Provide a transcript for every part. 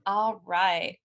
All right.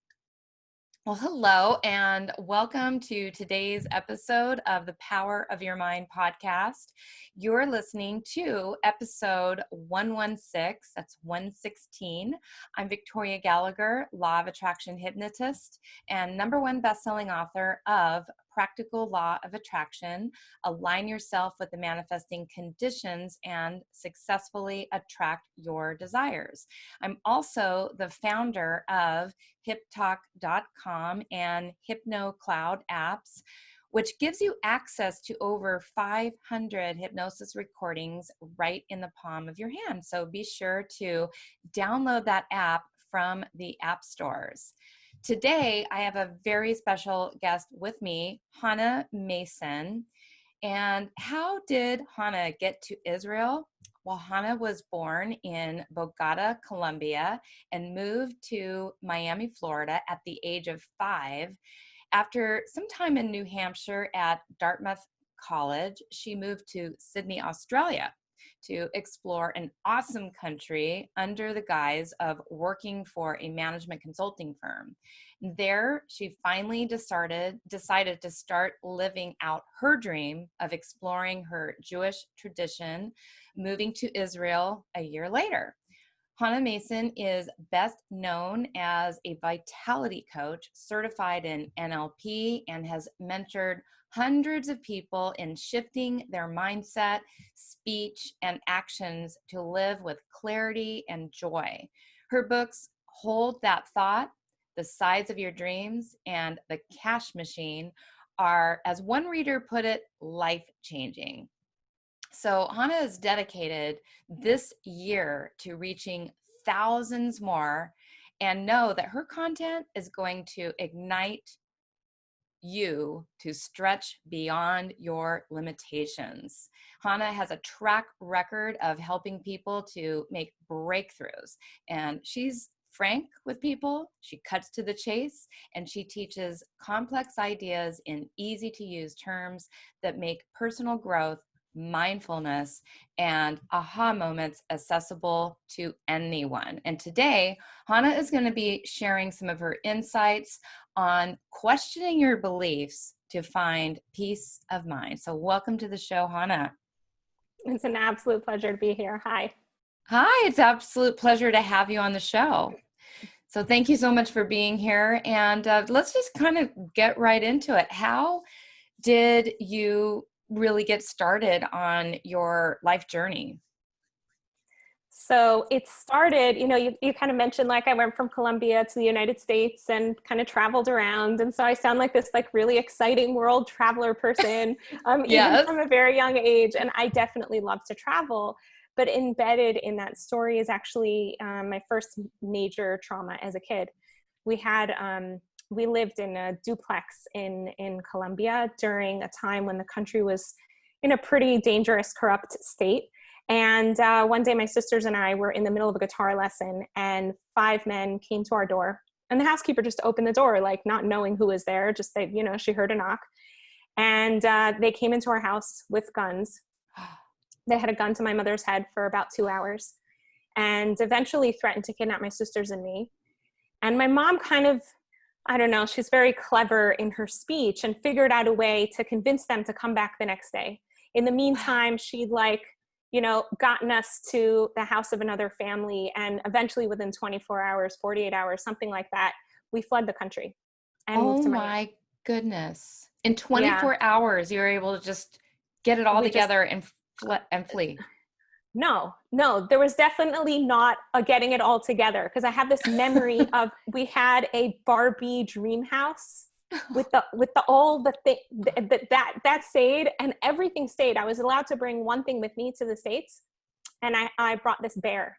Well, hello and welcome to today's episode of the Power of Your Mind podcast. You're listening to episode 116, that's 116. I'm Victoria Gallagher, Law of Attraction hypnotist and #1 best-selling author of Practical Law of Attraction, Align Yourself with the Manifesting Conditions and Successfully Attract Your Desires. I'm also the founder of HipTalk.com and HypnoCloud apps, which gives you access to over 500 hypnosis recordings right in the palm of your hand. So be sure to download that app from the app stores. Today, I have a very special guest with me, Chana Mason. And how did Chana get to Israel? Well, Chana was born in Bogota, Colombia, and moved to Miami, Florida at the age of 5. After some time in New Hampshire at Dartmouth College, she moved to Sydney, Australia to explore an awesome country under the guise of working for a management consulting firm. There, she finally decided to start living out her dream of exploring her Jewish tradition, moving to Israel a year later. Chana Mason is best known as a vitality coach, certified in NLP, and has mentored hundreds of people in shifting their mindset, speech, and actions to live with clarity and joy. Her books, Hold That Thought, The Size of Your Dreams, and The Cash Machine, are, as one reader put it, life-changing. So Chana is dedicated this year to reaching thousands more, and know that her content is going to ignite you to stretch beyond your limitations. Chana has a track record of helping people to make breakthroughs, and she's frank with people, she cuts to the chase, and she teaches complex ideas in easy to use terms that make personal growth, mindfulness, and aha moments accessible to anyone. And today, Chana is going to be sharing some of her insights on questioning your beliefs to find peace of mind. So welcome to the show, Chana. It's an absolute pleasure to be here. Hi. Hi, it's an absolute pleasure to have you on the show. So thank you so much for being here. And let's just kind of get right into it. How did you really get started on your life journey? So it started, you kind of mentioned like I went from Colombia to the United States and kind of traveled around. And so I sound like this like really exciting world traveler person, even Yes. from a very young age. And I definitely love to travel. But embedded in that story is actually my first major trauma as a kid. We lived in a duplex in Colombia during a time when the country was in a pretty dangerous, corrupt state. And one day my sisters and I were in the middle of a guitar lesson, and 5 men came to our door, and the housekeeper just opened the door, like not knowing who was there, just that, she heard a knock. And they came into our house with guns. They had a gun to my mother's head for about 2 hours, and eventually threatened to kidnap my sisters and me. And my mom kind of, I don't know, she's very clever in her speech and figured out a way to convince them to come back the next day. In the meantime, she'd gotten us to the house of another family. And eventually within 24 hours, 48 hours, something like that, we fled the country and moved to Miami. Oh my goodness. In 24 hours, you were able to just get it all together and flee. No, there was definitely not a getting it all together, because I have this memory of, we had a Barbie dream house with all the thing that stayed, and everything stayed. I was allowed to bring one thing with me to the States, and I brought this bear,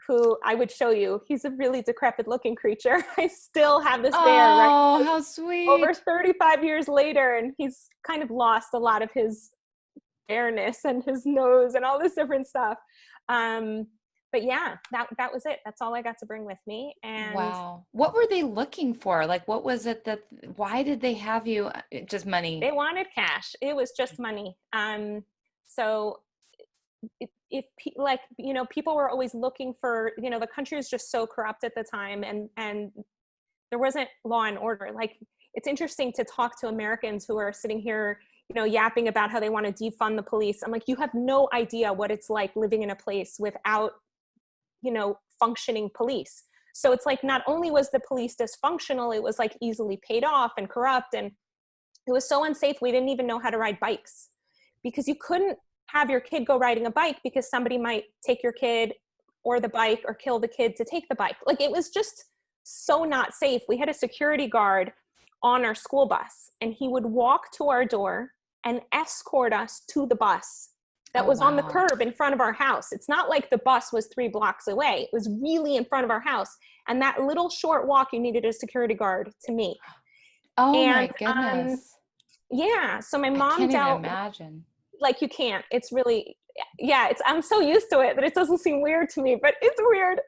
who I would show you. He's a really decrepit looking creature. I still have this bear, right? Oh, how sweet. Over 35 years later, and he's kind of lost a lot of his airness and his nose and all this different stuff. But yeah, that was it. That's all I got to bring with me. And wow. What were they looking for? Like, what was it why did they have you? Just money? They wanted cash. It was just money. So like, you know, people were always looking for, you know, the country was just so corrupt at the time, and there wasn't law and order. Like, it's interesting to talk to Americans who are sitting here, you know, yapping about how they want to defund the police. I'm like, you have no idea what it's like living in a place without, you know, functioning police. So it's like, not only was the police dysfunctional, it was like easily paid off and corrupt, and it was so unsafe. We didn't even know how to ride bikes, because you couldn't have your kid go riding a bike because somebody might take your kid or the bike, or kill the kid to take the bike. Like, it was just so not safe. We had a security guard on our school bus, and he would walk to our door and escort us to the bus that was on the curb in front of our house. It's not like the bus was 3 blocks away. It was really in front of our house. And that little short walk, you needed a security guard to meet. Oh And, my goodness. Yeah. So my I mom can't even dealt, imagine. like, you can't, it's really, yeah, I'm so used to it that it doesn't seem weird to me, but it's weird.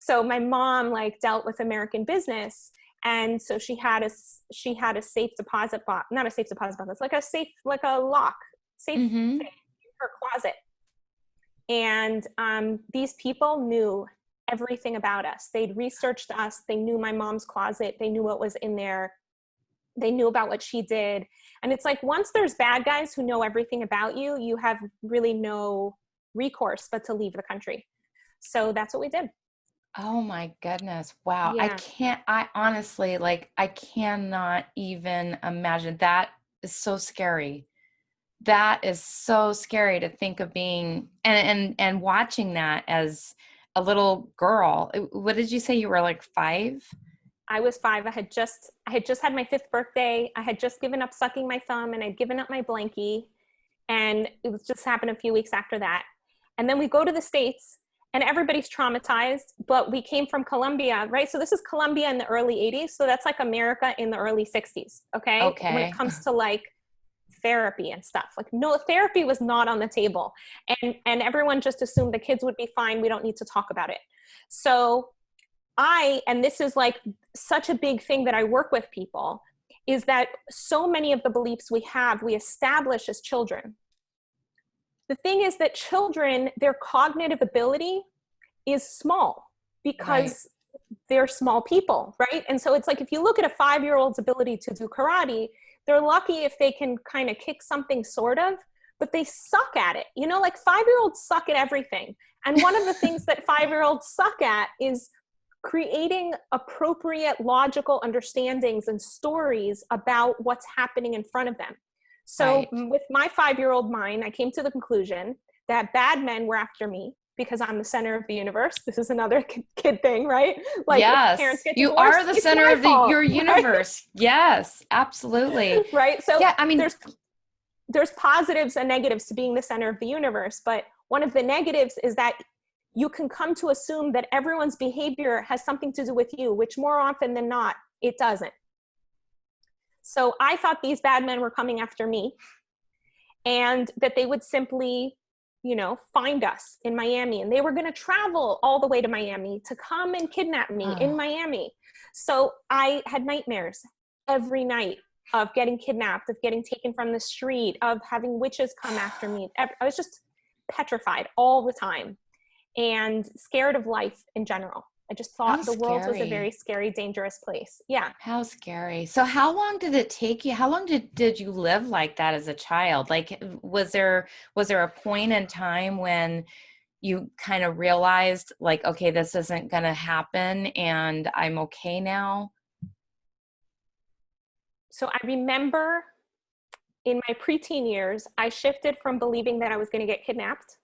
So my mom, like, dealt with American business. And so she had a safe deposit box, not a safe deposit box, it's like a safe, like a lock, safe thing in her closet. And these people knew everything about us. They'd researched us. They knew my mom's closet. They knew what was in there. They knew about what she did. And it's like, once there's bad guys who know everything about you, you have really no recourse but to leave the country. So that's what we did. Oh my goodness. Wow. Yeah. I honestly, like, I cannot even imagine. That is so scary. That is so scary to think of being, and watching that as a little girl. What did you say? You were like 5? I was 5. I had just had my 5th birthday. I had just given up sucking my thumb, and I'd given up my blankie. And it was just happened a few weeks after that. And then we go to the States, and everybody's traumatized, but we came from Colombia, right? So this is Colombia in the early 80s. So that's like America in the early 60s. Okay. When it comes to like therapy and stuff, like, no, therapy was not on the table, and everyone just assumed the kids would be fine. We don't need to talk about it. So and this is like such a big thing that I work with people, is that so many of the beliefs we establish as children. The thing is that children, their cognitive ability is small because they're small people, right? And so it's like, if you look at a 5-year-old's ability to do karate, they're lucky if they can kind of kick something, sort of, but they suck at it. You know, like 5-year-olds suck at everything. And one of the things that 5-year-olds suck at is creating appropriate logical understandings and stories about what's happening in front of them. So with my 5-year-old mind, I came to the conclusion that bad men were after me because I'm the center of the universe. This is another kid thing, right? Like, yes, if parents get you divorced, are the center of your universe. Right? Yes, absolutely. Right. So yeah, I mean, there's positives and negatives to being the center of the universe. But one of the negatives is that you can come to assume that everyone's behavior has something to do with you, which more often than not, it doesn't. So I thought these bad men were coming after me, and that they would simply, you know, find us in Miami, and they were going to travel all the way to Miami to come and kidnap me in Miami. So I had nightmares every night of getting kidnapped, of getting taken from the street, of having witches come after me. I was just petrified all the time and scared of life in general. I just thought the world was a very scary, dangerous place. Yeah. How scary. So how long did it take you? How long did you live like that as a child? Like, was there a point in time when you kind of realized, like, okay, this isn't going to happen and I'm okay now? So I remember in my preteen years, I shifted from believing that I was going to get kidnapped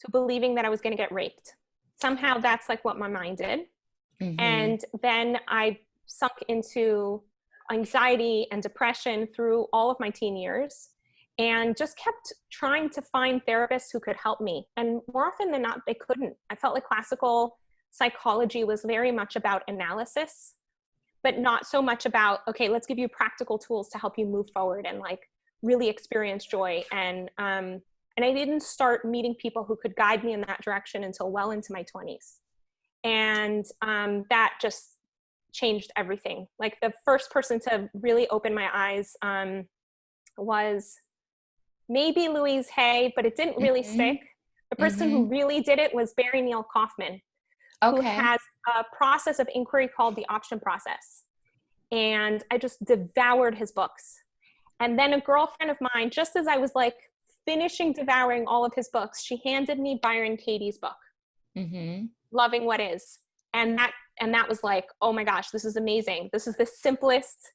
to believing that I was going to get raped. Somehow that's like what my mind did. Mm-hmm. And then I sunk into anxiety and depression through all of my teen years, and just kept trying to find therapists who could help me. And more often than not, they couldn't. I felt like classical psychology was very much about analysis, but not so much about, okay, let's give you practical tools to help you move forward and like really experience joy. And I didn't start meeting people who could guide me in that direction until well into my 20s. And that just changed everything. Like, the first person to really open my eyes was maybe Louise Hay, but it didn't really stick. The person who really did it was Barry Neil Kaufman, who Okay. has a process of inquiry called the option process. And I just devoured his books. And then a girlfriend of mine, just as I was like finishing devouring all of his books, she handed me Byron Katie's book, Loving What Is. And that was like, oh my gosh, this is amazing. This is the simplest,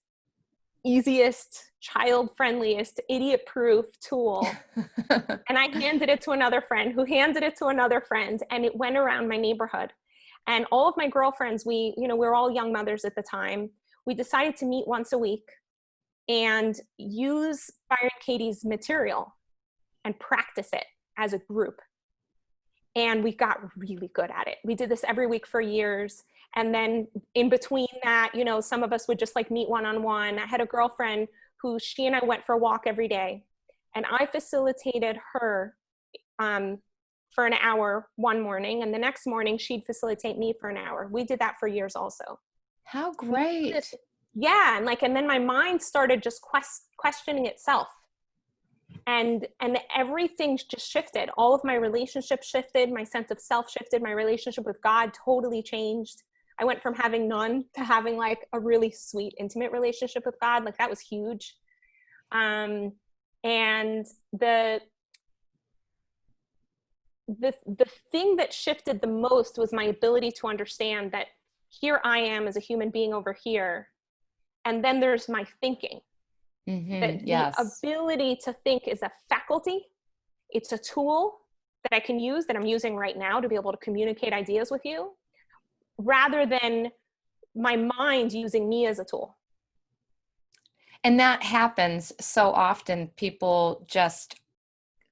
easiest, child-friendliest, idiot-proof tool. And I handed it to another friend who handed it to another friend, and it went around my neighborhood. And all of my girlfriends, we were all young mothers at the time. We decided to meet once a week and use Byron Katie's material and practice it as a group. And we got really good at it. We did this every week for years. And then in between that, some of us would just like meet one-on-one. I had a girlfriend who she and I went for a walk every day. And I facilitated her for an hour one morning. And the next morning she'd facilitate me for an hour. We did that for years also. How great. Yeah. And then my mind started just questioning itself. And everything just shifted. All of my relationships shifted. My sense of self shifted. My relationship with God totally changed. I went from having none to having like a really sweet, intimate relationship with God. Like that was huge. And the thing that shifted the most was my ability to understand that here I am as a human being over here. And then there's my thinking. That the ability to think is a faculty. It's a tool that I can use, that I'm using right now to be able to communicate ideas with you, rather than my mind using me as a tool. And that happens so often. People just,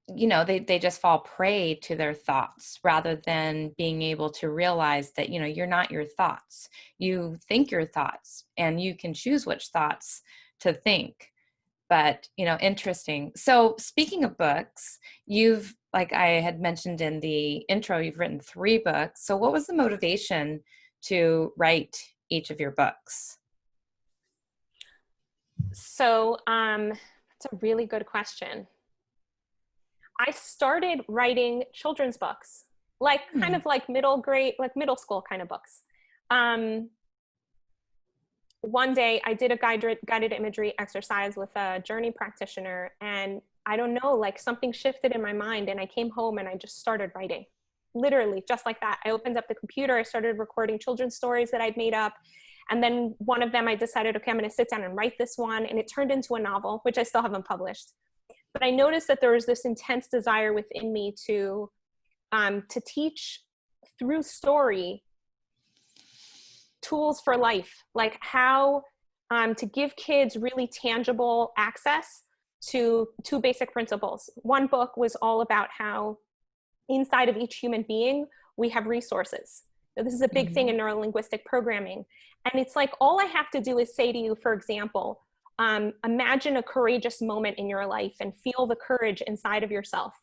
they just fall prey to their thoughts rather than being able to realize that, you're not your thoughts. You think your thoughts and you can choose which thoughts to think. But, interesting. So speaking of books, like I had mentioned in the intro, you've written 3 books. So what was the motivation to write each of your books? So that's a really good question. I started writing children's books, like kind of like middle school kind of books. One day I did a guided imagery exercise with a journey practitioner, and I don't know, like something shifted in my mind, and I came home and I just started writing, literally just like that. I opened up the computer, I started recording children's stories that I'd made up. And then one of them, I decided, okay, I'm going to sit down and write this one. And it turned into a novel, which I still haven't published. But I noticed that there was this intense desire within me to teach through story tools for life, like how to give kids really tangible access to 2 basic principles. One book was all about how inside of each human being, we have resources. So this is a big thing in neurolinguistic programming. And it's like, all I have to do is say to you, for example, imagine a courageous moment in your life and feel the courage inside of yourself.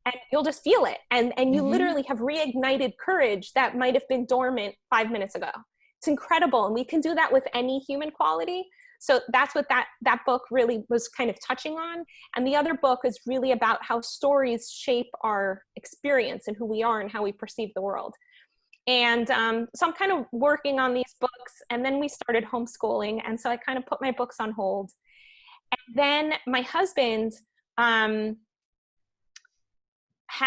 And you'll just feel it. And you literally have reignited courage that might have been dormant 5 minutes ago. It's incredible. And we can do that with any human quality. So that's what that book really was kind of touching on. And the other book is really about how stories shape our experience and who we are and how we perceive the world. And so I'm kind of working on these books, and then we started homeschooling. And so I kind of put my books on hold. And then my husband had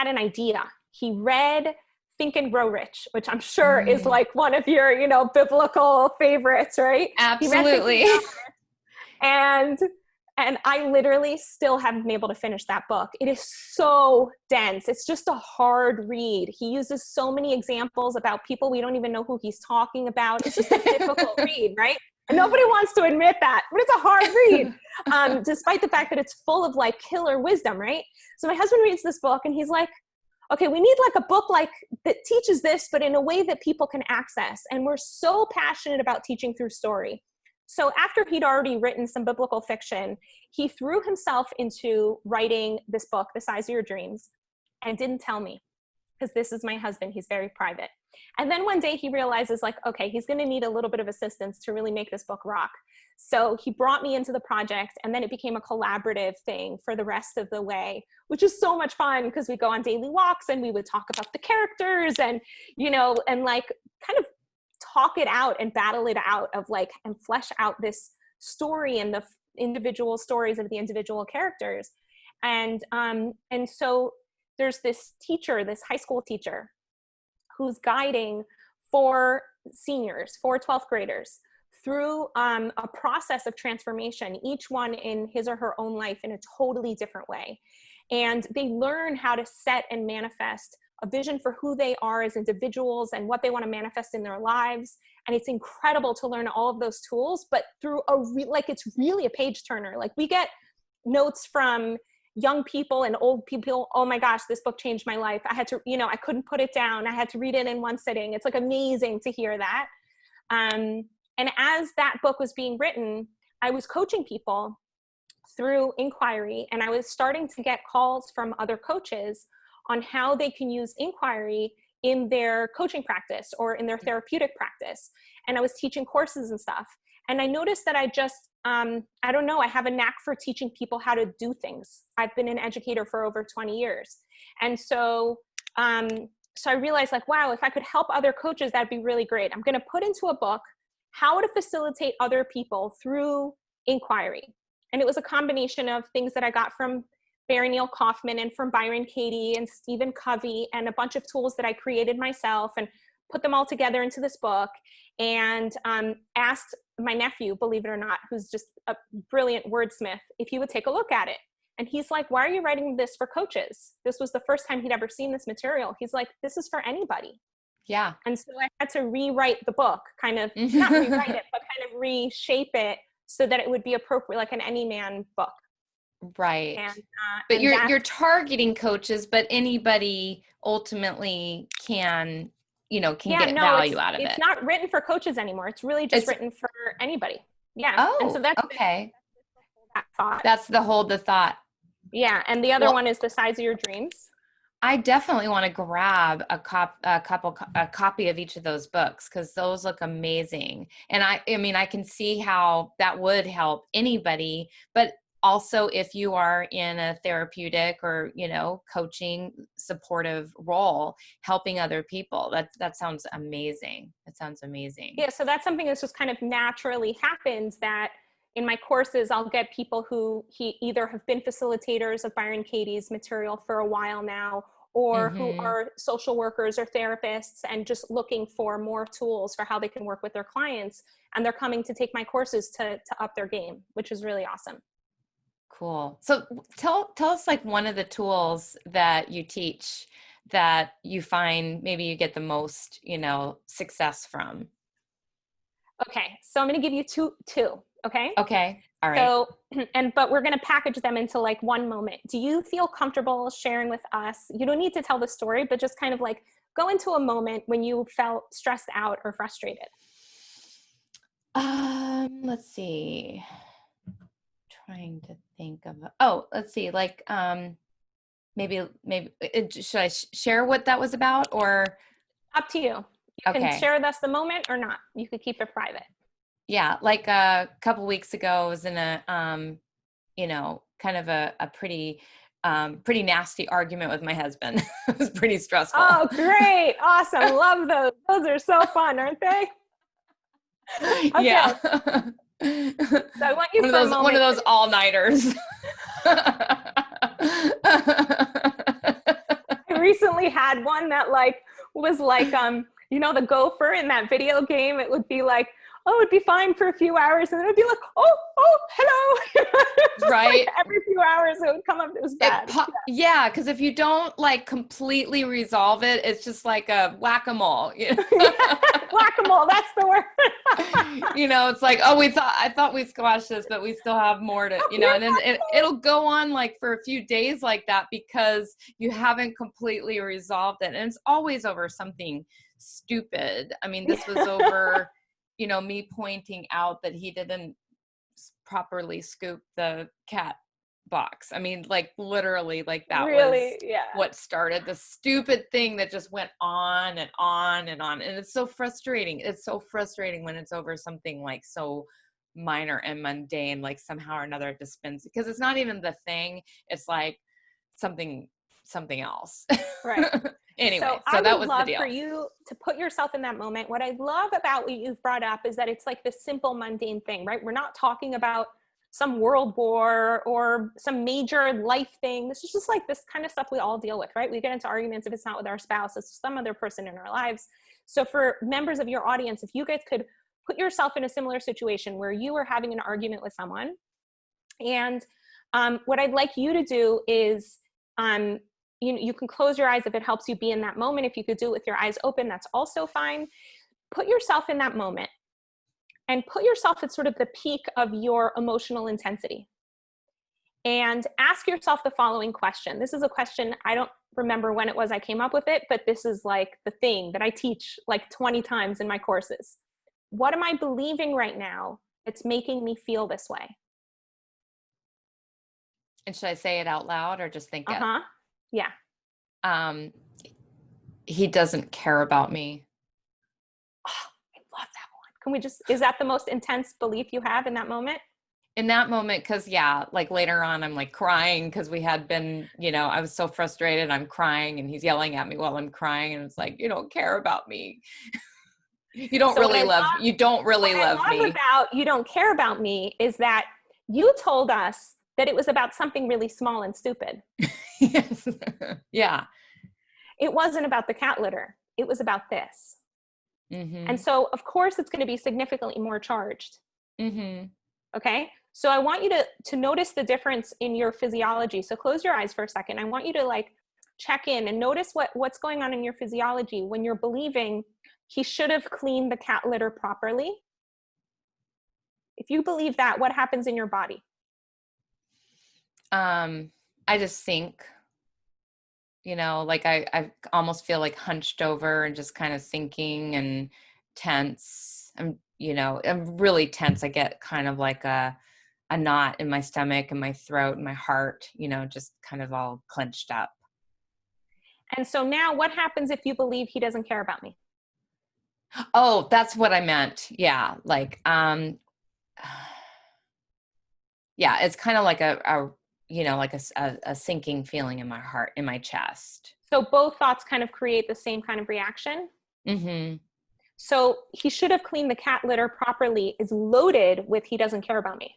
an idea. He read Think and Grow Rich, which I'm sure is like one of your, biblical favorites, right? Absolutely. And I literally still haven't been able to finish that book. It is so dense. It's just a hard read. He uses so many examples about people we don't even know who he's talking about. It's just a difficult read, right? And nobody wants to admit that, but it's a hard read, despite the fact that it's full of like killer wisdom, right? So my husband reads this book and he's like, okay, we need like a book like that teaches this, but in a way that people can access. And we're so passionate about teaching through story. So after he'd already written some biblical fiction, he threw himself into writing this book, The Size of Your Dreams, and didn't tell me, because this is my husband. He's very private. And then one day he realizes like, okay, he's going to need a little bit of assistance to really make this book rock. So he brought me into the project, and then it became a collaborative thing for the rest of the way, which is so much fun because we go on daily walks and we would talk about the characters and, you know, and like kind of talk it out and battle it out of like, and flesh out this story and the individual stories of the individual characters. And so there's this teacher, this high school teacher, who's guiding 4 seniors, 4 12th graders through a process of transformation, each one in his or her own life in a totally different way. And they learn how to set and manifest a vision for who they are as individuals and what they want to manifest in their lives. And it's incredible to learn all of those tools, but through like, it's really a page turner. Like we get notes from young people and old people. Oh my gosh, this book changed my life. I had to, you know, I couldn't put it down. I had to read it in one sitting. It's like amazing to hear that. And as that book was being written, I was coaching people through inquiry, and I was starting to get calls from other coaches on how they can use inquiry in their coaching practice or in their therapeutic practice. And I was teaching courses and stuff. And I noticed that I just, I don't know, I have a knack for teaching people how to do things. I've been an educator for over 20 years. And so I realized like, wow, if I could help other coaches, that'd be really great. I'm going to put into a book how to facilitate other people through inquiry. And it was a combination of things that I got from Barry Neil Kaufman and from Byron Katie and Stephen Covey, and a bunch of tools that I created myself and put them all together into this book, and asked my nephew, believe it or not, who's just a brilliant wordsmith, if he would take a look at it. And he's like, why are you writing this for coaches? This was the first time he'd ever seen this material. He's like, this is for anybody. Yeah. And so I had to rewrite the book, kind of, not rewrite it, but kind of reshape it so that it would be appropriate, like an any man book. Right. But and you're targeting coaches, but anybody ultimately can, get value out of it. It's not written for coaches anymore. It's really just written for anybody. Yeah. Oh, and so that's okay. That thought. That's the thought. Yeah. And the other one is The Size of Your Dreams. I definitely want to grab a copy of each of those books, because those look amazing. And I mean, I can see how that would help anybody, but also if you are in a therapeutic or, coaching supportive role, helping other people, that sounds amazing. That sounds amazing. Yeah. So that's something that's just kind of naturally happens, that in my courses, I'll get people who either have been facilitators of Byron Katie's material for a while now, or who are social workers or therapists and just looking for more tools for how they can work with their clients. And they're coming to take my courses to up their game, which is really awesome. Cool. So tell us like one of the tools that you teach that you find maybe you get the most, success from. Okay. So I'm going to give you two. Okay. Okay. All right. So, but we're going to package them into like one moment. Do you feel comfortable sharing with us? You don't need to tell the story, but just kind of like go into a moment when you felt stressed out or frustrated. Let's see. Trying to think of, let's see. Like, maybe should I share what that was about, or? Up to you. You can share with us the moment or not. You could keep it private. Yeah. Like a couple weeks ago, I was in a, kind of a pretty nasty argument with my husband. It was pretty stressful. Oh, great. Awesome. Love those. Those are so fun, aren't they? Okay. Yeah. So I want you one of those all-nighters. I recently had one that was the gopher in that video game. It would be like, oh, it'd be fine for a few hours, and then it would be like, oh, hello. Right. Like every few hours it would come up. It was bad. Yeah, because if you don't completely resolve it, it's just like a whack-a-mole. Whack-a-mole, that's the word. It's like, oh, I thought we squashed this, but we still have more to, and then it'll go on for a few days like that, because you haven't completely resolved it. And it's always over something stupid. I mean, this was over, me pointing out that he didn't properly scoop the cat box. I mean, like literally, like that was Really? Yeah. what started the stupid thing that just went on and on and on. And it's so frustrating. It's so frustrating when it's over something like so minor and mundane, like somehow or another it just spins, because it's not even the thing. It's like something else. Right. Anyway, So I so that would was the love for deal. you to put yourself in that moment. What I love about what you've brought up is that it's like this simple, mundane thing, right? We're not talking about some world war or some major life thing. This is just like this kind of stuff we all deal with, right? We get into arguments if it's not with our spouse, it's some other person in our lives. So for members of your audience, if you guys could put yourself in a similar situation where you are having an argument with someone, and what I'd like you to do is, you can close your eyes if it helps you be in that moment. If you could do it with your eyes open, that's also fine. Put yourself in that moment and put yourself at sort of the peak of your emotional intensity. And ask yourself the following question. This is a question, I don't remember when it was I came up with it, but this is like the thing that I teach like 20 times in my courses. What am I believing right now that's making me feel this way? And should I say it out loud or just think it? Yeah. He doesn't care about me. Oh, I love that one. Can we just, is that the most intense belief you have in that moment? In that moment, because yeah, like later on, I'm like crying because we had been, I was so frustrated. I'm crying and he's yelling at me while I'm crying. And it's like, you don't care about me. You don't So really love me. About you don't care about me is that you told us that it was about something really small and stupid. Yes. Yeah. It wasn't about the cat litter. It was about this. Mm-hmm. And so, of course, it's going to be significantly more charged. Mm-hmm. Okay. So I want you to notice the difference in your physiology. So close your eyes for a second. I want you to like check in and notice what's going on in your physiology when you're believing he should have cleaned the cat litter properly. If you believe that, what happens in your body? I just think, like I almost feel like hunched over and just kind of sinking and tense. I'm really tense. I get kind of like a knot in my stomach and my throat and my heart, just kind of all clenched up. And so now what happens if you believe he doesn't care about me? Oh, that's what I meant. Yeah. Like, yeah, it's kind of like a sinking feeling in my heart, in my chest. So both thoughts kind of create the same kind of reaction. Mm-hmm. So he should have cleaned the cat litter properly is loaded with he doesn't care about me.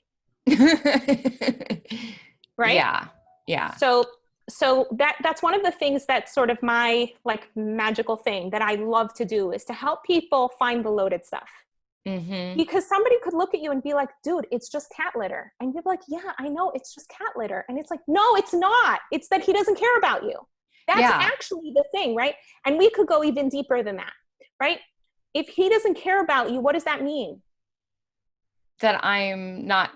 Right? Yeah. Yeah. So that's one of the things that's sort of my like magical thing that I love to do is to help people find the loaded stuff. Mm-hmm. Because somebody could look at you and be like, dude, it's just cat litter. And you're like, yeah, I know it's just cat litter. And it's like, no, it's not. It's that he doesn't care about you. That's actually the thing, right? And we could go even deeper than that, right? If he doesn't care about you, what does that mean? That I'm not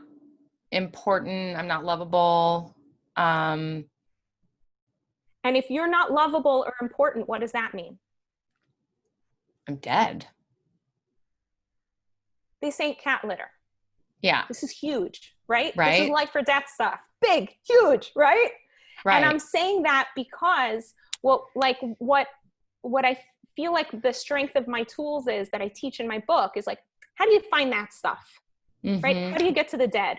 important. I'm not lovable. And if you're not lovable or important, what does that mean? I'm dead. This ain't cat litter. Yeah. This is huge, right? Right. This is life or death stuff. Big, huge, right? Right. And I'm saying that because what I feel like the strength of my tools is that I teach in my book is like, how do you find that stuff? Mm-hmm. Right? How do you get to the dead?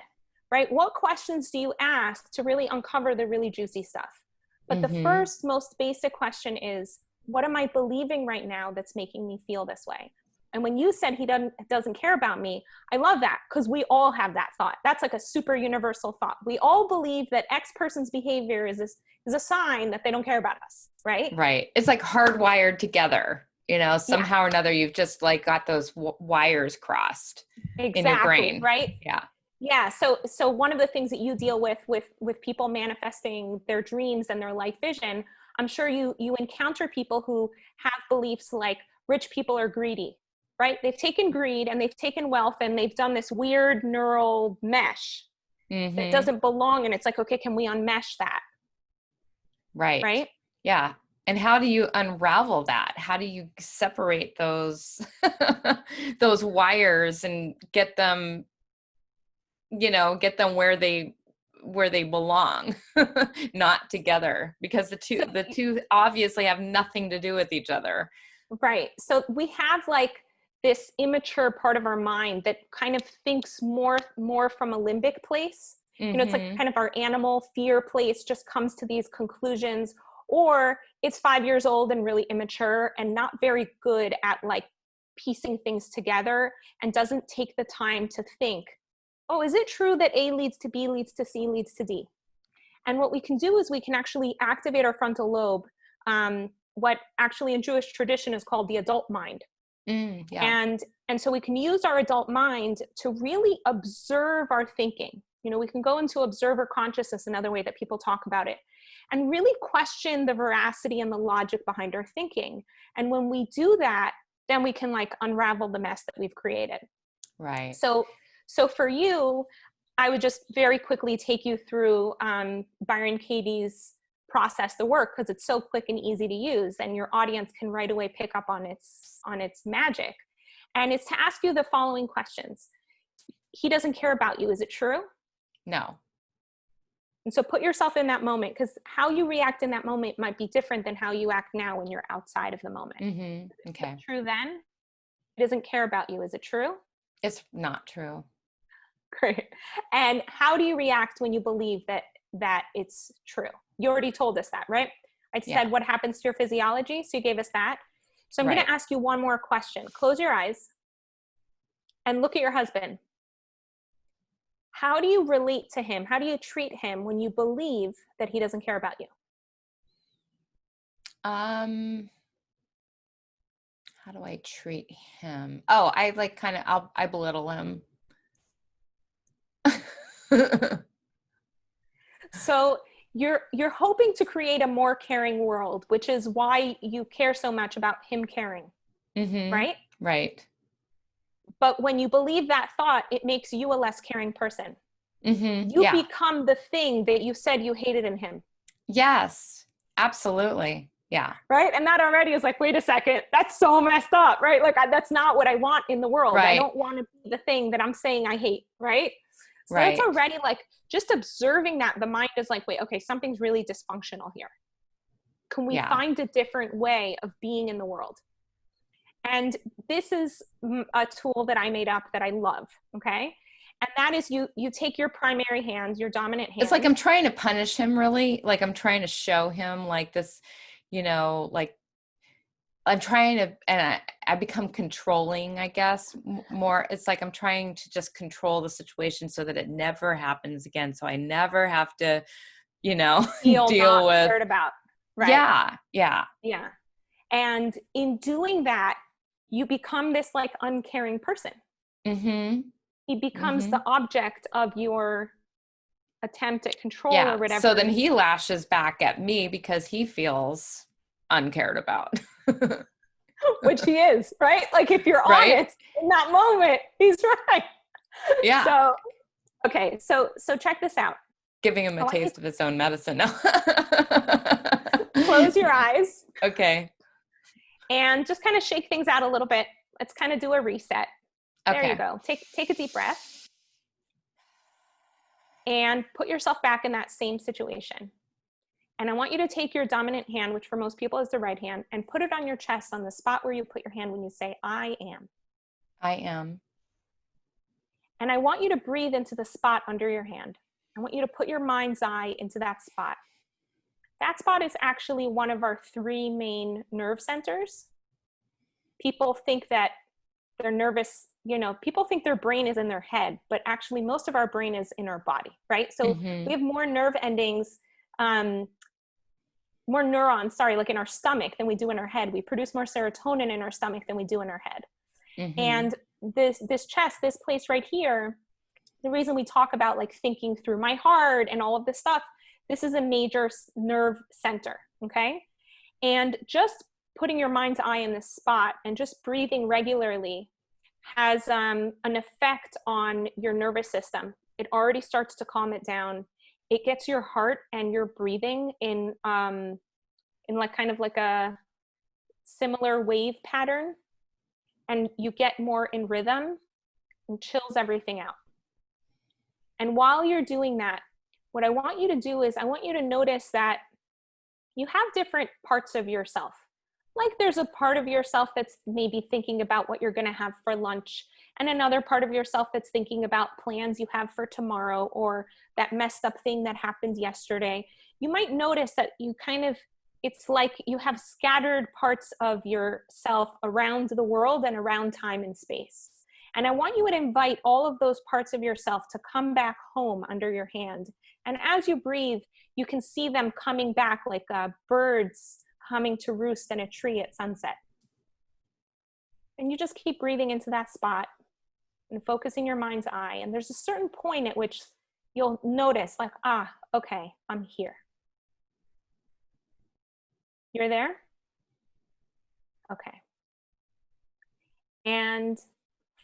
Right? What questions do you ask to really uncover the really juicy stuff? But the first, most basic question is, what am I believing right now that's making me feel this way? And when you said he doesn't care about me, I love that because we all have that thought. That's like a super universal thought. We all believe that X person's behavior is a sign that they don't care about us, right? Right. It's like hardwired together, somehow or another, you've just like got those wires crossed in your brain. Right? Yeah. Yeah. So one of the things that you deal with people manifesting their dreams and their life vision, I'm sure you encounter people who have beliefs like rich people are greedy, right? They've taken greed and they've taken wealth and they've done this weird neural mesh that doesn't belong. And it's like, okay, can we unmesh that? Right. Right. Yeah. And how do you unravel that? How do you separate those, those wires and get them where they where they belong, not together, because the two obviously have nothing to do with each other. Right. So we have like this immature part of our mind that kind of thinks more from a limbic place. You know, it's like kind of our animal fear place, just comes to these conclusions, or it's 5 years old and really immature and not very good at like piecing things together, and doesn't take the time to think, oh, is it true that A leads to B, leads to C, leads to D? And what we can do is we can actually activate our frontal lobe, what actually in Jewish tradition is called the adult mind. Yeah. And so we can use our adult mind to really observe our thinking. You know, we can go into observer consciousness, another way that people talk about it, and really question the veracity and the logic behind our thinking. And when we do that, then we can like unravel the mess that we've created. Right. So for you, I would just very quickly take you through Byron Katie's Process the Work, because it's so quick and easy to use, and your audience can right away pick up on its magic. And it's to ask you the following questions. He doesn't care about you. Is it true? No. And so put yourself in that moment, because how you react in that moment might be different than how you act now when you're outside of the moment. Okay. Is it true then? He doesn't care about you. Is it true? It's not true. Great. And how do you react when you believe that it's true? You already told us that, right? I said what happens to your physiology. So you gave us that. So I'm going to ask you one more question. Close your eyes and look at your husband. How do you relate to him? How do you treat him when you believe that he doesn't care about you? How do I treat him? Oh, I like kind of, I belittle him. So you're hoping to create a more caring world, which is why you care so much about him caring, right? Right. But when you believe that thought, it makes you a less caring person. You become the thing that you said you hated in him. Yes, absolutely. Yeah. Right. And that already is like, wait a second, that's so messed up, right? Like that's not what I want in the world. Right. I don't want to be the thing that I'm saying I hate. Right. So right. That's already like just observing that the mind is like, wait, okay, something's really dysfunctional here. Can we find a different way of being in the world? And this is a tool that I made up that I love. Okay. And that is you take your primary hand, your dominant hand. It's like I'm trying to punish him, really. Like I'm trying to show him like this, you know, like I'm trying to, and I become controlling, I guess, more. It's like I'm trying to just control the situation so that it never happens again. So I never have to, you know, deal with. Cared about. Right. Yeah. And in doing that, you become this like uncaring person. He becomes the object of your attempt at control or whatever. So then he lashes back at me because he feels uncared about. Which he is, right? Like if you're honest in that moment, he's right. Yeah. So, okay. So check this out. Giving him a taste of his own medicine now. Close your eyes. Okay. And just kind of shake things out a little bit. Let's kind of do a reset. There you go. Take a deep breath. And put yourself back in that same situation. And I want you to take your dominant hand, which for most people is the right hand, and put it on your chest on the spot where you put your hand when you say, I am. I am. And I want you to breathe into the spot under your hand. I want you to put your mind's eye into that spot. That spot is actually one of our 3 main nerve centers. People think that they're nervous, you know, people think their brain is in their head, but actually most of our brain is in our body, right? So we have more nerve endings, more neurons, like in our stomach than we do in our head. We produce more serotonin in our stomach than we do in our head. And this chest, this place right here, the reason we talk about like thinking through my heart and all of this stuff, this is a major nerve center, okay? And just putting your mind's eye in this spot and just breathing regularly has an effect on your nervous system. It already starts to calm it down. It gets your heart and your breathing in like kind of like a similar wave pattern, and you get more in rhythm and chills everything out. And while you're doing that, what I want you to do is I want you to notice that you have different parts of yourself. Like there's a part of yourself that's maybe thinking about what you're going to have for lunch, and another part of yourself that's thinking about plans you have for tomorrow or that messed up thing that happened yesterday. You might notice that you kind of, it's like you have scattered parts of yourself around the world and around time and space. And I want you to invite all of those parts of yourself to come back home under your hand. And as you breathe, you can see them coming back like birds coming to roost in a tree at sunset. And you just keep breathing into that spot and focusing your mind's eye. And there's a certain point at which you'll notice like, okay, I'm here. You're there? Okay. And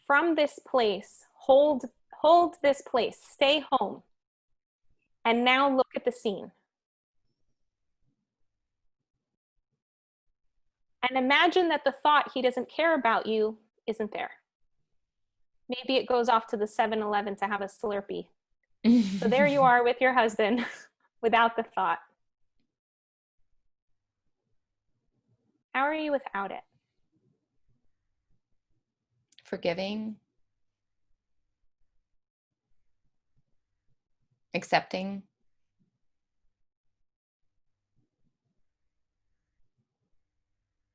from this place, hold this place, stay home. And now look at the scene. And imagine that the thought he doesn't care about you isn't there. Maybe it goes off to the 7-Eleven to have a Slurpee. So there you are with your husband without the thought. How are you without it? Forgiving. Accepting.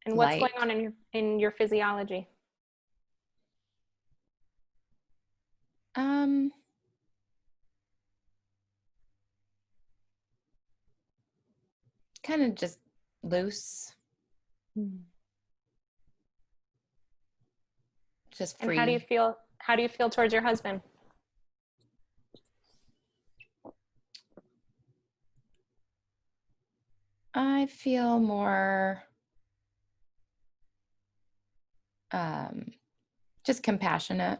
And what's Light. going on in your physiology? Kind of just loose. Just free. And how do you feel towards your husband? I feel more just compassionate.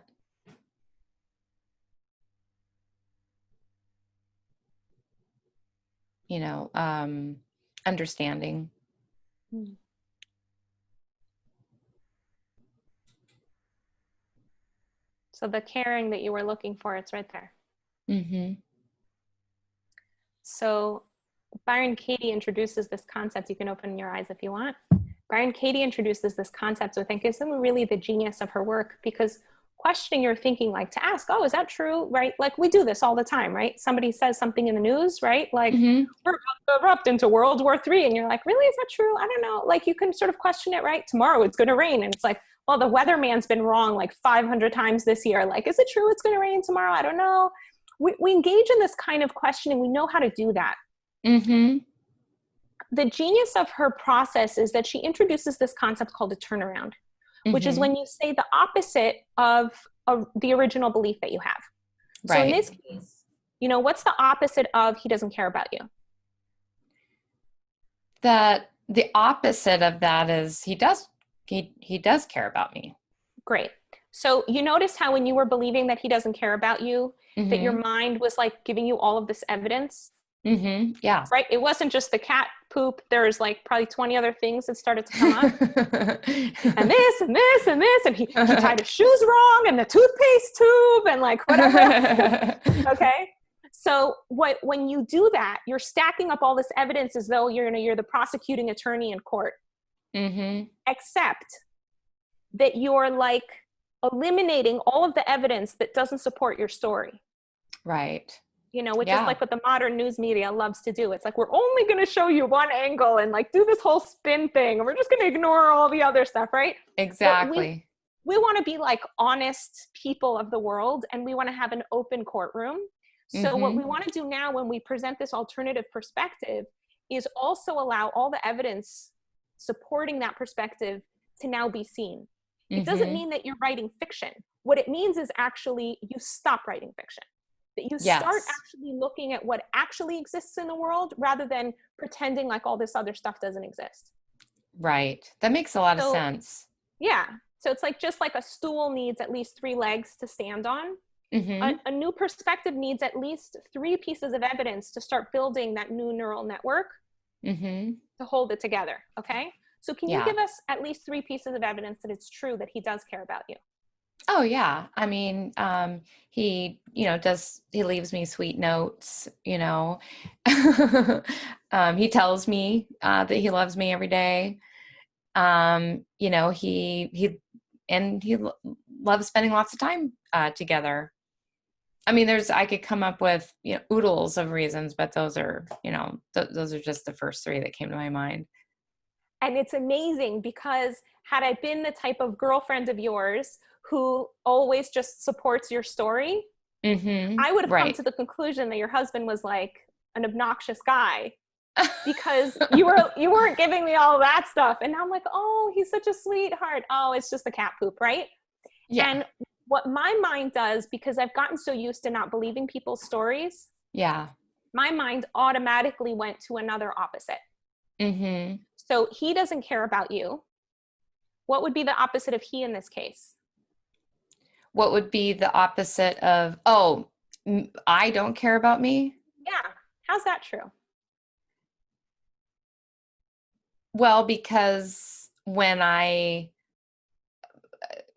You know, understanding. So the caring that you were looking for, it's right there. Mm-hmm. So Byron Katie introduces this concept. You can open your eyes if you want. Byron Katie introduces this concept, so I think is really the genius of her work, because questioning your thinking, like to ask, oh, is that true, right? Like we do this all the time, right? Somebody says something in the news, right? Like we're about to erupt into World War III, and you're like, really, is that true? I don't know. Like you can sort of question it, right? Tomorrow it's going to rain, and it's like, well, the weatherman's been wrong like 500 times this year. Like, is it true it's going to rain tomorrow? I don't know. We engage in this kind of questioning. We know how to do that. Mm-hmm. The genius of her process is that she introduces this concept called a turnaround, which is when you say the opposite of the original belief that you have. Right. So in this case, you know, what's the opposite of he doesn't care about you? That the opposite of that is he does care about me. Great. So you notice how when you were believing that he doesn't care about you, that your mind was like giving you all of this evidence? Mm-hmm. Yeah. Right? It wasn't just the cat poop. There's like probably 20 other things that started to come up. And this and this and this. And he tied his shoes wrong and the toothpaste tube and like whatever else. Okay. So when you do that, you're stacking up all this evidence as though you're the prosecuting attorney in court. Except that you're like eliminating all of the evidence that doesn't support your story. Right. You know, which is like what the modern news media loves to do. It's like, we're only going to show you one angle and like do this whole spin thing. And we're just going to ignore all the other stuff, right? Exactly. We want to be like honest people of the world, and we want to have an open courtroom. So what we want to do now when we present this alternative perspective is also allow all the evidence supporting that perspective to now be seen. It doesn't mean that you're writing fiction. What it means is actually you stop writing fiction. That you start actually looking at what actually exists in the world rather than pretending like all this other stuff doesn't exist. Right. That makes a lot of sense. Yeah. So it's like, just like a stool needs at least 3 legs to stand on. A new perspective needs at least 3 pieces of evidence to start building that new neural network to hold it together. Okay. So can you give us at least 3 pieces of evidence that it's true that he does care about you? Oh yeah. I mean, he, he leaves me sweet notes, he tells me, that he loves me every day. He loves spending lots of time, together. I mean, I could come up with, oodles of reasons, but those are, those are just the first three that came to my mind. And it's amazing because had I been the type of girlfriend of yours who always just supports your story, Mm-hmm. I would have come Right. to the conclusion that your husband was like an obnoxious guy because you weren't giving me all that stuff. And now I'm like, oh, he's such a sweetheart. Oh, it's just the cat poop, right? Yeah. And what my mind does, because I've gotten so used to not believing people's stories, Yeah. my mind automatically went to another opposite. Mm-hmm. So he doesn't care about you. What would be the opposite of he in this case? What would be the opposite of, oh, I don't care about me? Yeah. How's that true? Well, because when I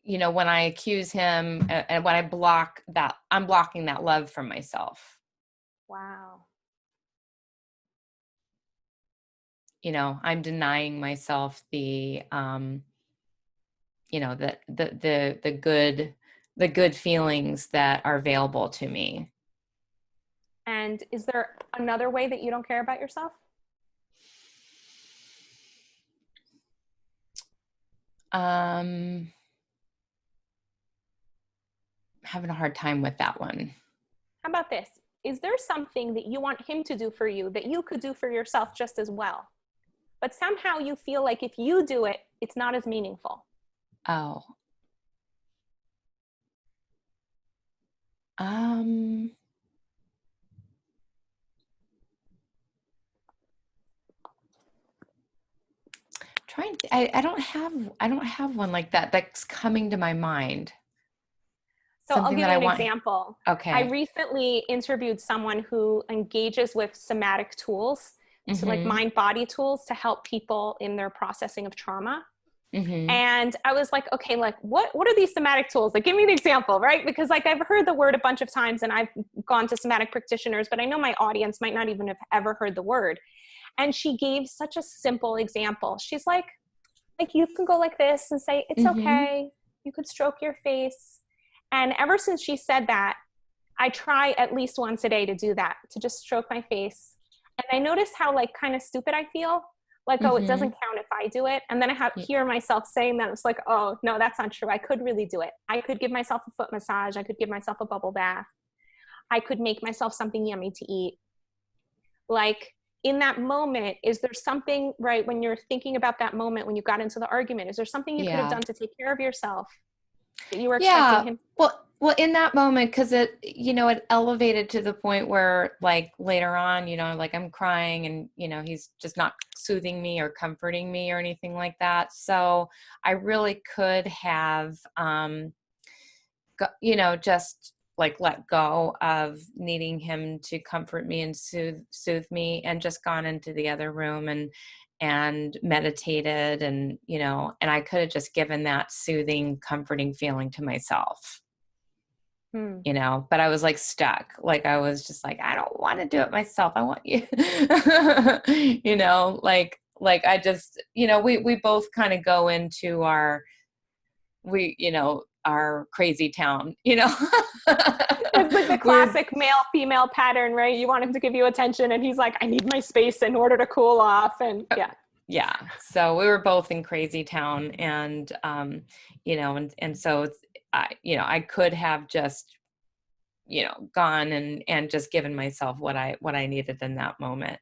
accuse him, and when I block that, I'm blocking that love from myself. Wow. I'm denying myself the good feelings that are available to me. And is there another way that you don't care about yourself? Um, Having a hard time with that one. How about this? Is there something that you want him to do for you that you could do for yourself just as well? But somehow you feel like if you do it, it's not as meaningful. Oh, um, I don't have one like that that's coming to my mind. So I'll Something give that you I an want. example. I Okay. recently interviewed someone who engages with somatic tools, so like Mm-hmm. mind body tools to help people in their processing of trauma. Mm-hmm. And I was like, okay, like what are these somatic tools? Like, give me an example, right? Because like I've heard the word a bunch of times and I've gone to somatic practitioners, but I know my audience might not even have ever heard the word. And she gave such a simple example. She's like you can go like this and say, it's Mm-hmm. okay. You could stroke your face. And ever since she said that, I try at least once a day to do that, to just stroke my face. And I notice how like kind of stupid I feel. Like, oh, it doesn't Mm-hmm. count if I do it. And then I hear myself saying that. It's like, oh, no, that's not true. I could really do it. I could give myself a foot massage. I could give myself a bubble bath. I could make myself something yummy to eat. Like in that moment, is there something, right, when you're thinking about that moment when you got into the argument, is there something you could have Yeah. done to take care of yourself that you were expecting Yeah. him? Well, in that moment, because it elevated to the point where, like, later on, like I'm crying and, he's just not soothing me or comforting me or anything like that. So I really could have, just like let go of needing him to comfort me and soothe me, and just gone into the other room and meditated, and I could have just given that soothing, comforting feeling to myself. Hmm. But I was like stuck. Like I was just like, I don't want to do it myself. I want you, like I just, we both kind of go into our crazy town, It's like the we're, classic male female pattern, right? You want him to give you attention and he's like, I need my space in order to cool off. And yeah. yeah. So we were both in crazy town, and, and so I could have just, gone and just given myself what I needed in that moment.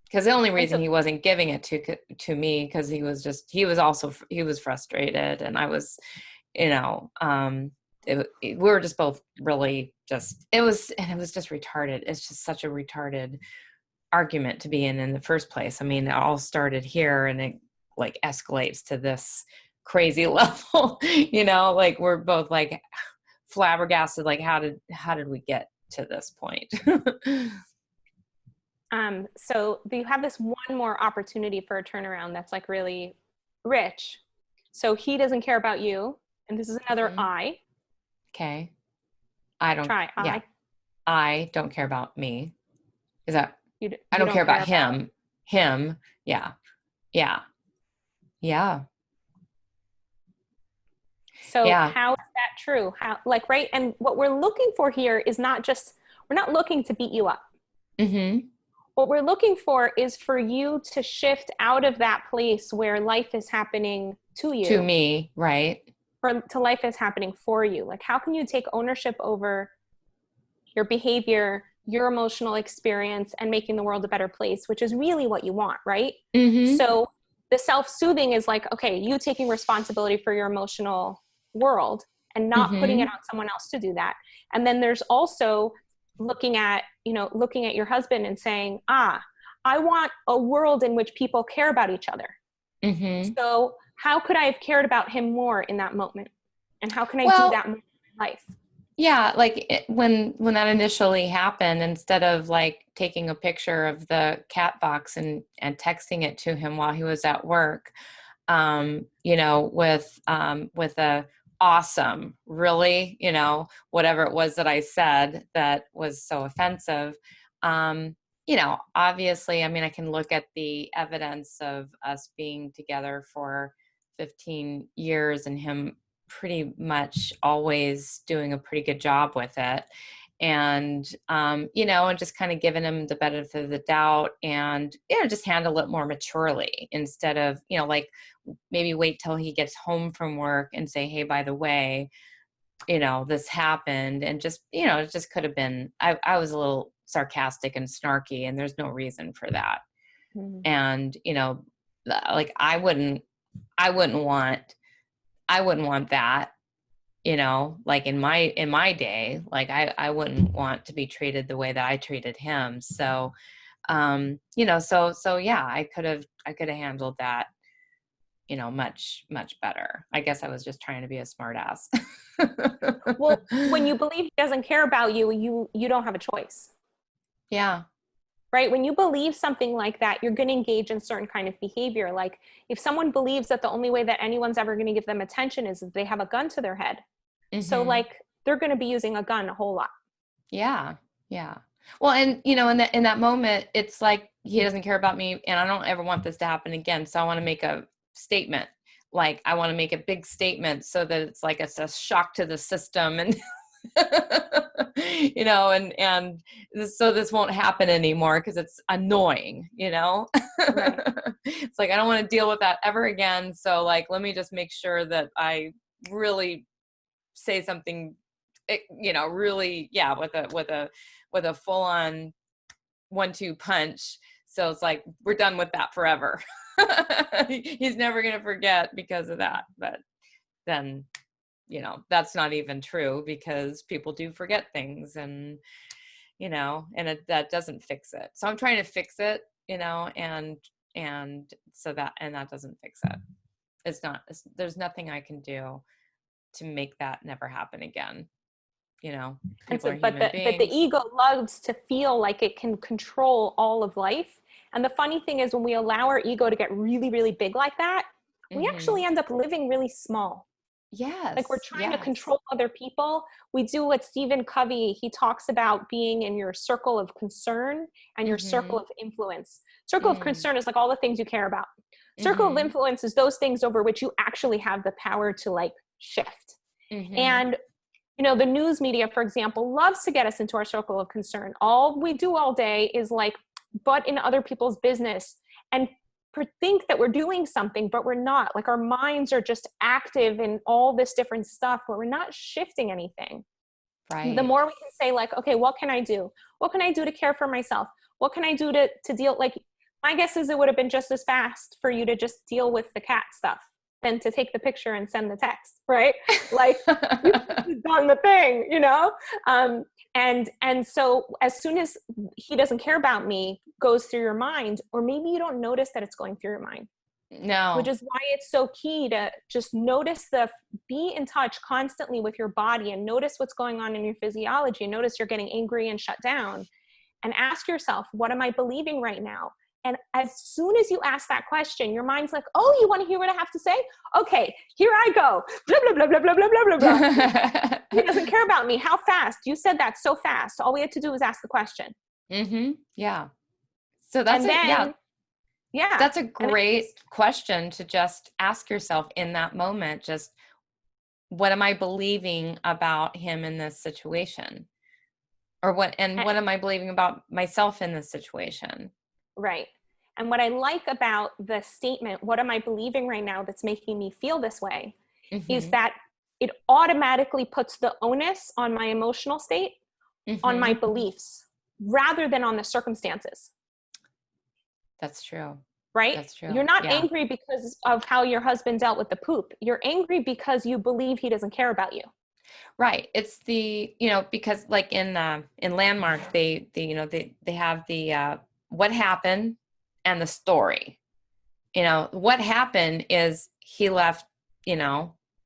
Because the only And reason so he wasn't giving it to me, because he was frustrated, and I was, we were just both really just, it was just retarded. It's just such a retarded argument to be in the first place. I mean, it all started here, and it like escalates to this crazy level, like we're both like flabbergasted, like how did we get to this point? so you have this one more opportunity for a turnaround that's like really rich. So he doesn't care about you And this is another Mhm. I. Okay. I don't, Try yeah. I. I don't care about me. Is that, I You don't care don't about care about. him. Him. Yeah. Yeah. Yeah. So Yeah. how is that true? How, like, right? And what we're looking for here is not just, we're not looking to beat you up. Mm-hmm. What we're looking for is for you to shift out of that place where life is happening to To you, me, right? or to life is happening for you. Like, how can you take ownership over your behavior, your emotional experience, and making the world a better place, which is really what you want, right? Mm-hmm. So the self-soothing is like, okay, you taking responsibility for your emotional world and not putting it Mm-hmm. on someone else to do that. And then there's also looking at, looking at your husband and saying, I want a world in which people care about each other. Mm-hmm. So how could I have cared about him more in that moment? And how can I do Well, that more in my life? yeah, like when that initially happened, instead of like taking a picture of the cat box and texting it to him while he was at work, with a awesome, really, whatever it was that I said that was so offensive. Obviously, I mean, I can look at the evidence of us being together for 15 years and him pretty much always doing a pretty good job with it. And just kind of giving him the benefit of the doubt and, just handle it more maturely instead of, like maybe wait till he gets home from work and say, hey, by the way, this happened. And just, it just could have been, I was a little sarcastic and snarky, and there's no reason for that. Mm-hmm. And, like I wouldn't want that, like in my day. Like I wouldn't want to be treated the way that I treated him. So so yeah, I could have handled that, much much better. I guess I was just trying to be a smart ass. Well, when you believe he doesn't care about you, you don't have a choice, Yeah. right? When you believe something like that, you're going to engage in certain kind of behavior. Like if someone believes that the only way that anyone's ever going to give them attention is if they have a gun to their head, so Hmm. like they're going to be using a gun a whole lot. Yeah. Yeah. Well, and in that moment, it's like he doesn't care about me, and I don't ever want this to happen again. So I want to make a statement. Like I want to make a big statement so that it's like it's a shock to the system, and so this won't happen anymore because it's annoying. Right. It's like I don't want to deal with that ever again. So like, let me just make sure that I really say something, really, yeah, with a full on 1-2 punch. So it's like we're done with that forever. He's never gonna forget because of that. But then, that's not even true because people do forget things, that doesn't fix it. So I'm trying to fix it, and that doesn't fix it. There's nothing I can do to make that never happen again. And People so, are but human the beings. ego loves to feel like it can control all of life. And the funny thing is when we allow our ego to get really, really big like that, we Hmm. actually end up living really small. Like we're Yes, trying to yes. control other people. We do what Stephen Covey, he talks about being in your circle of concern and your circle Hmm. of influence. Circle of Mm. concern is like all the things you care about. Circle of Hmm. influence is those things over which you actually have the power to like shift. Hmm. And the news media, for example, loves to get us into our circle of concern. All we do all day is like butt in other people's business and think that we're doing something, but we're not. Like our minds are just active in all this different stuff, but we're not shifting anything. The Right. more we can say like, okay, what can I do? What can I do to care for myself? What can I do to deal? Like my guess is it would have been just as fast for you to just deal with the cat stuff than to take the picture and send the text, right? Like you done the thing, and so as soon as he doesn't care about me goes through your mind, or maybe you don't notice that it's going through your mind, which No. is why it's so key to just be in touch constantly with your body and notice what's going on in your physiology, and notice you're getting angry and shut down, and ask yourself, what am I believing right now? And as soon as you ask that question, your mind's like, oh, you want to hear what I have to say? Okay, here I go. Blah, blah, blah, blah, blah, blah, blah, blah, blah. He doesn't care about me. How fast? You said that so fast. All we had to do was ask the question. Yeah. So that's And then, yeah. That's a great question to just ask yourself in that moment. Just, what am I believing about him in this situation? Or what am I believing about myself in this situation? Right. And what I like about the statement, what am I believing right now that's making me feel this way, is that it automatically puts the onus on my emotional state, on my beliefs, rather than on the circumstances. That's true. Right? That's true. You're not angry because of how your husband dealt with the poop. You're angry because you believe he doesn't care about you. Right. It's the, because like in Landmark, they have the, what happened and the story. What happened is he left,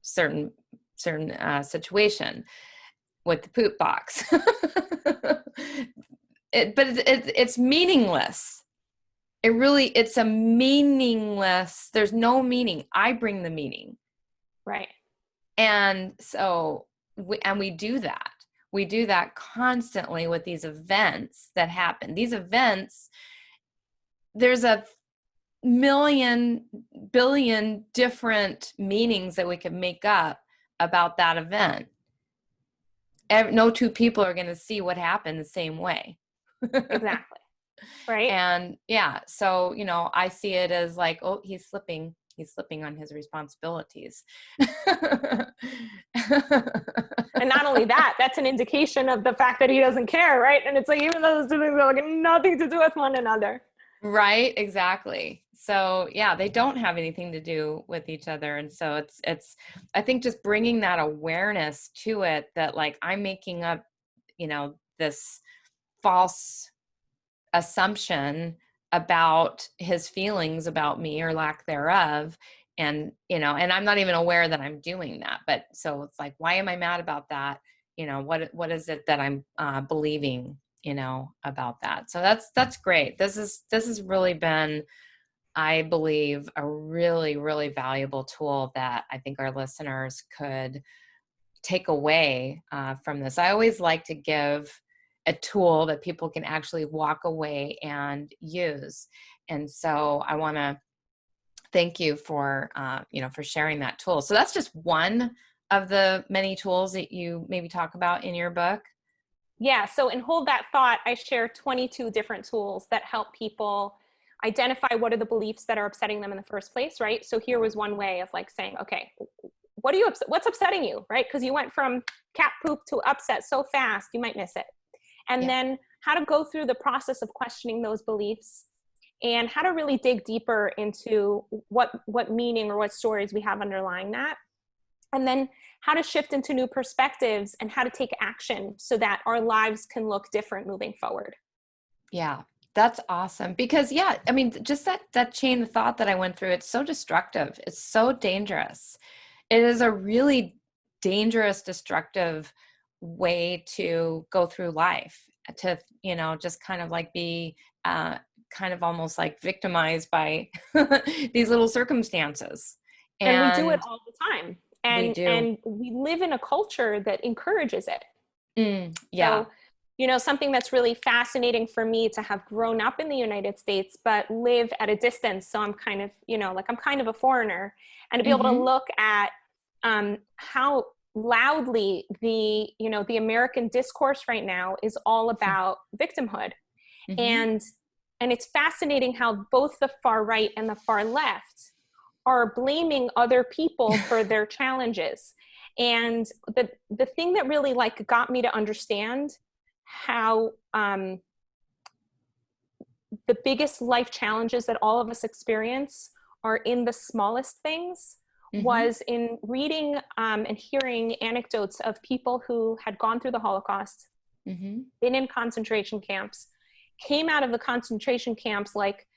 certain situation with the poop box. It's meaningless. It's a meaningless, there's no meaning. I bring the meaning. Right. And so, we do that. We do that constantly with these events that happen. These events, there's a billion different meanings that we could make up about that event. No two people are going to see what happened the same way. Exactly. Right. And yeah, so, I see it as like, oh, he's slipping on his responsibilities. And not only that, that's an indication of the fact that he doesn't care, right? And it's like, even though those two things are like nothing to do with one another. Right, exactly. So yeah, they don't have anything to do with each other. And so it's, I think just bringing that awareness to it, that like, I'm making up, this false assumption about his feelings about me or lack thereof. And, and I'm not even aware that I'm doing that. But so it's like, why am I mad about that? What is it that I'm believing, about that? So that's great. This has really been, I believe, a really, really valuable tool that I think our listeners could take away from this. I always like to give a tool that people can actually walk away and use. And so I want to thank you for, for sharing that tool. So that's just one of the many tools that you maybe talk about in your book. Yeah. So in Hold That Thought, I share 22 different tools that help people identify what are the beliefs that are upsetting them in the first place. Right. So here was one way of like saying, okay, what's upsetting you? Right. Because you went from cat poop to upset so fast, you might miss it. And then how to go through the process of questioning those beliefs, and how to really dig deeper into what meaning or what stories we have underlying that. And then how to shift into new perspectives and how to take action so that our lives can look different moving forward. Yeah, that's awesome. Because just that chain of thought that I went through, it's so destructive. It's so dangerous. It is a really dangerous, destructive way to go through life, to, just kind of like be kind of almost like victimized by these little circumstances. And we do it all the time. And we do. And we live in a culture that encourages it. Yeah. So, something that's really fascinating for me to have grown up in the United States, but live at a distance. So I'm kind of, I'm kind of a foreigner, and to be able to look at how loudly the American discourse right now is all about victimhood. And it's fascinating how both the far right and the far left are blaming other people for their challenges. And the thing that really like got me to understand how the biggest life challenges that all of us experience are in the smallest things was in reading and hearing anecdotes of people who had gone through the Holocaust, been in concentration camps, came out of the concentration camps like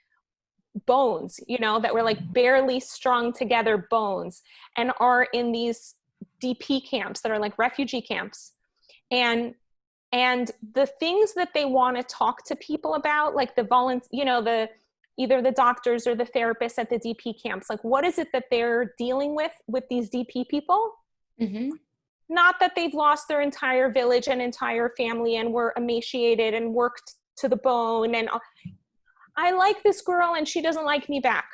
bones, that were like barely strung together bones, and are in these DP camps that are like refugee camps. And the things that they want to talk to people about, like the either the doctors or the therapists at the DP camps. Like, what is it that they're dealing with these DP people? Mm-hmm. Not that they've lost their entire village and entire family and were emaciated and worked to the bone. And I like this girl and she doesn't like me back.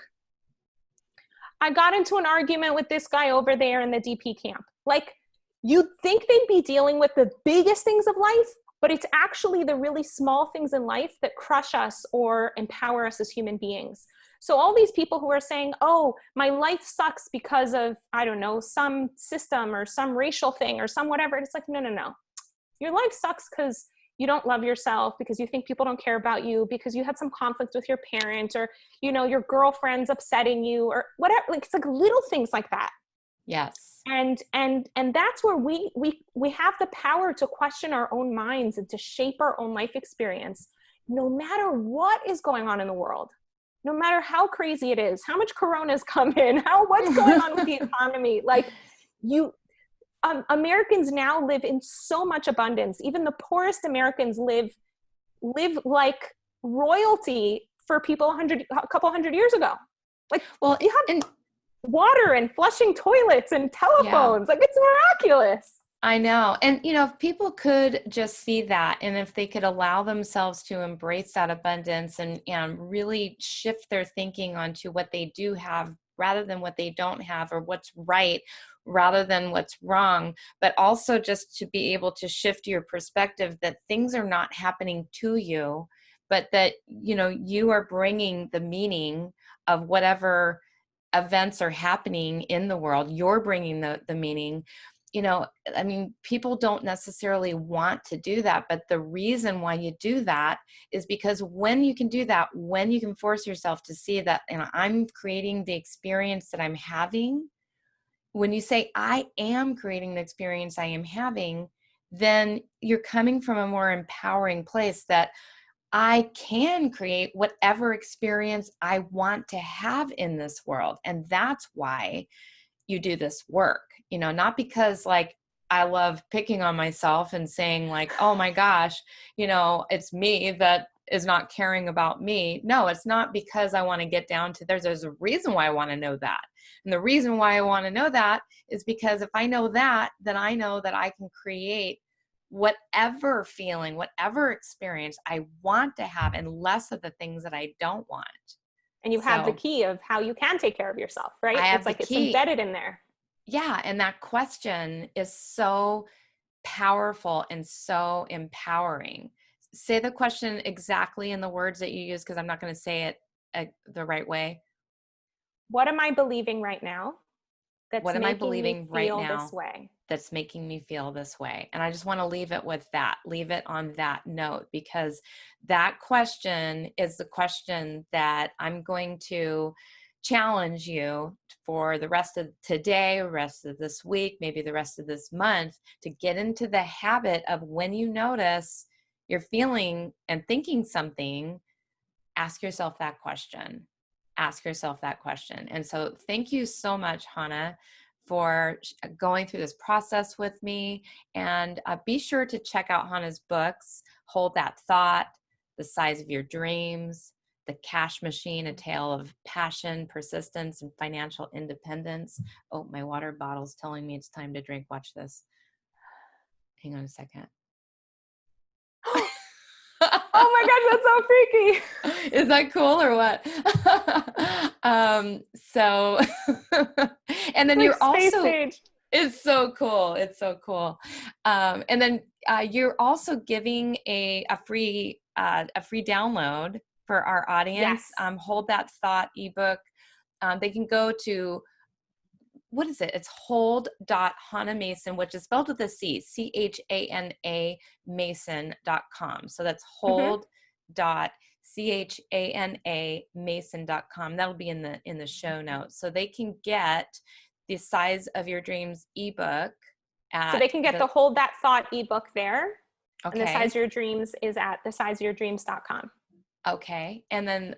I got into an argument with this guy over there in the DP camp. Like, you'd think they'd be dealing with the biggest things of life, but it's actually the really small things in life that crush us or empower us as human beings. So all these people who are saying, oh, my life sucks because of, I don't know, some system or some racial thing or some whatever. It's like, no. Your life sucks because you don't love yourself, because you think people don't care about you, because you had some conflict with your parent, or, you know, your girlfriend's upsetting you, or whatever. Like, it's like little things like that. Yes. And that's where we have the power to question our own minds and to shape our own life experience, no matter what is going on in the world, no matter how crazy it is, how much corona's come in, what's going on with the economy. Like, Americans now live in so much abundance. Even the poorest Americans live like royalty for people a couple hundred years ago. Like, well, you have water and flushing toilets and telephones. Like, it's miraculous. I know. And, you know, if people could just see that, and if they could allow themselves to embrace that abundance and really shift their thinking onto what they do have rather than what they don't have, or what's right rather than what's wrong, but also just to be able to shift your perspective that things are not happening to you, but that, you know, you are bringing the meaning of whatever events are happening in the world. You're bringing the meaning. You know, I mean, people don't necessarily want to do that, but the reason why you do that is because when you can do that, when you can force yourself to see that, and I'm creating the experience that I'm having, when you say, I am creating the experience I am having, then you're coming from a more empowering place that I can create whatever experience I want to have in this world. And that's why you do this work, you know, not because like I love picking on myself and saying like, oh my gosh, you know, it's me that is not caring about me. No, it's not because I want to get down to there's a reason why I want to know that. And the reason why I want to know that is because if I know that, then I know that I can create whatever feeling, whatever experience I want to have, and less of the things that I don't want. And you have the key of how you can take care of yourself, right? I have it's like the it's key. Embedded in there. Yeah. And that question is so powerful and so empowering. Say the question exactly in the words that you use, because I'm not going to say it the right way. What am I believing right now that's what am I making believing me right feel now this way? That's making me feel this way? And I just want to leave it with that, leave it on that note, because that question is the question that I'm going to challenge you for the rest of today, rest of this week, maybe the rest of this month, to get into the habit of when you notice you're feeling and thinking something, ask yourself that question. Ask yourself that question. And so thank you so much, Chana, for going through this process with me. And be sure to check out Chana's books, Hold That Thought, The Size of Your Dreams, The Cash Machine, A Tale of Passion, Persistence, and Financial Independence. Oh, my water bottle's telling me it's time to drink. Watch this. Hang on a second. Oh my gosh, that's so freaky. Is that cool or what? So, and then Like you're space also, age. it's so cool. It's so cool. And then you're also giving a free download for our audience. Yes. Hold That Thought ebook. They can go to, what is it? It's hold.Chana Mason, which is spelled with a C, CHANA Mason.com. So that's hold.CHANA Mason.com. That'll be in the show notes. So they can get the Size of Your Dreams ebook So they can get the Hold That Thought ebook there. Okay. And the Size of Your Dreams is at thesizeofyourdreams.com. Okay. And then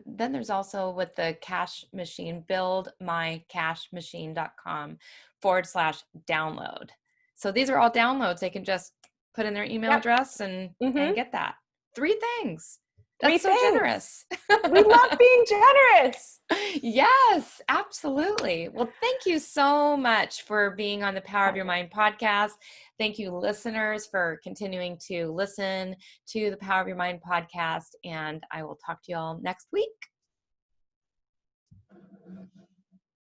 there's also with the cash machine, buildmycashmachine.com/download. So these are all downloads. They can just put in their email address and get that. 3 things. That's Three so things. generous. We love being generous. Yes, absolutely. Well, thank you so much for being on the Power of Your Mind podcast. Thank you, listeners, for continuing to listen to the Power of Your Mind podcast. And I will talk to you all next week.